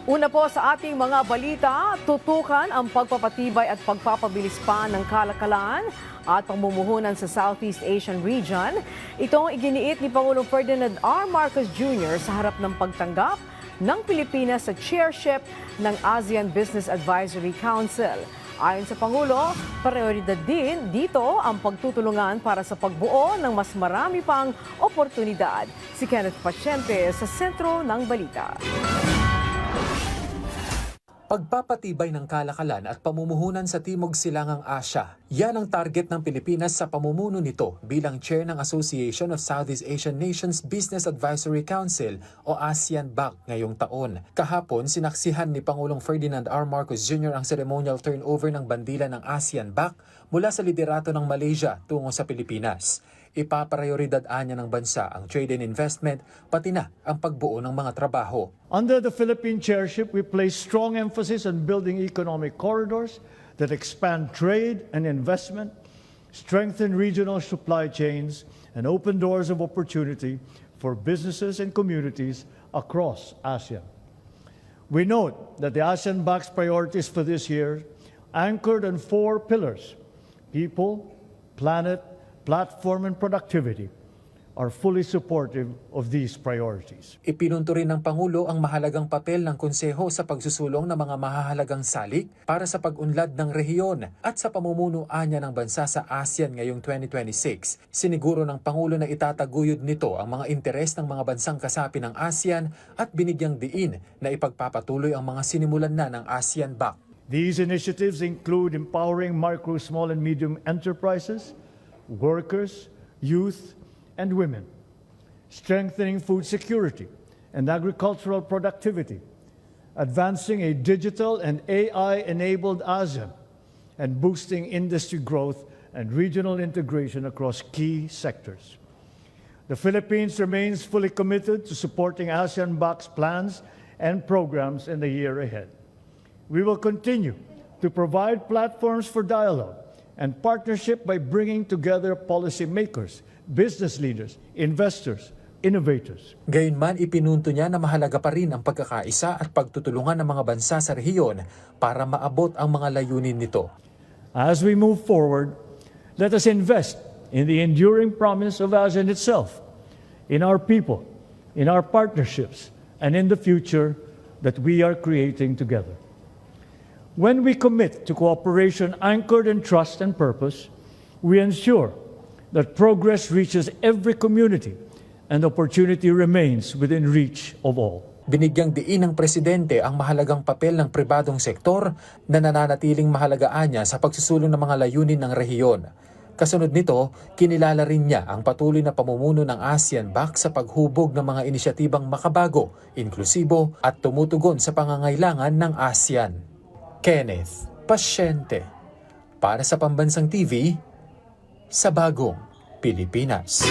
Una po sa ating mga balita, tutukan ang pagpapatibay at pagpapabilis pa ng kalakalan at pamumuhunan sa Southeast Asian region. Itong iginiit ni Pangulong Ferdinand R. Marcos Jr. sa harap ng pagtanggap ng Pilipinas sa chairship ng ASEAN Business Advisory Council. Ayon sa Pangulo, prioridad din dito ang pagtutulungan para sa pagbuo ng mas marami pang oportunidad. Si Kenneth Paciente sa sentro ng balita. Pagpapatibay ng kalakalan at pamumuhunan sa Timog Silangang Asya. Yan ang target ng Pilipinas sa pamumuno nito bilang chair ng Association of Southeast Asian Nations Business Advisory Council o ASEAN-BAC ngayong taon. Kahapon, sinaksihan ni Pangulong Ferdinand R. Marcos Jr. ang ceremonial turnover ng bandila ng ASEAN-BAC mula sa liderato ng Malaysia tungo sa Pilipinas. Ipaprioridad niya ng bansa ang trade and investment, pati na ang pagbuo ng mga trabaho. Under the Philippine chairship, we place strong emphasis on building economic corridors that expand trade and investment, strengthen regional supply chains, and open doors of opportunity for businesses and communities across ASEAN. We note that the ASEAN-BAC's priorities for this year anchored on 4 pillars: people, planet, platform, and productivity are fully supportive of these priorities. Ipinunto rin ng Pangulo ang mahalagang papel ng Konseho sa pagsusulong ng mga mahahalagang salik para sa pag-unlad ng rehiyon at sa pamumunuan niya ng bansa sa ASEAN ngayong 2026. Siniguro ng Pangulo na itataguyod nito ang mga interes ng mga bansang kasapi ng ASEAN at binigyang diin na ipagpapatuloy ang mga sinimulan na ng ASEAN-BAC. These initiatives include empowering micro, small, and medium enterprises, workers, youth, and women, strengthening food security and agricultural productivity, advancing a digital and AI-enabled ASEAN, and boosting industry growth and regional integration across key sectors. The Philippines remains fully committed to supporting ASEAN-BAC's plans and programs in the year ahead. We will continue to provide platforms for dialogue and partnership by bringing together policymakers, business leaders, investors, innovators. Gayunman, ipinunto niya na mahalaga pa rin ang pagkakaisa at pagtutulungan ng mga bansa sa rehiyon para maabot ang mga layunin nito. As we move forward, let us invest in the enduring promise of ASEAN itself, in our people, in our partnerships, and in the future that we are creating together. When we commit to cooperation anchored in trust and purpose, we ensure that progress reaches every community and opportunity remains within reach of all. Binigyang diin ng Presidente ang mahalagang papel ng pribadong sektor na nananatiling mahalagaan niya sa pagsusulong ng mga layunin ng rehiyon. Kasunod nito, kinilala rin niya ang patuloy na pamumuno ng ASEAN-BAC sa paghubog ng mga inisyatibang makabago, inklusibo at tumutugon sa pangangailangan ng ASEAN. Kenneth Paciente para sa Pambansang TV sa Bagong Pilipinas.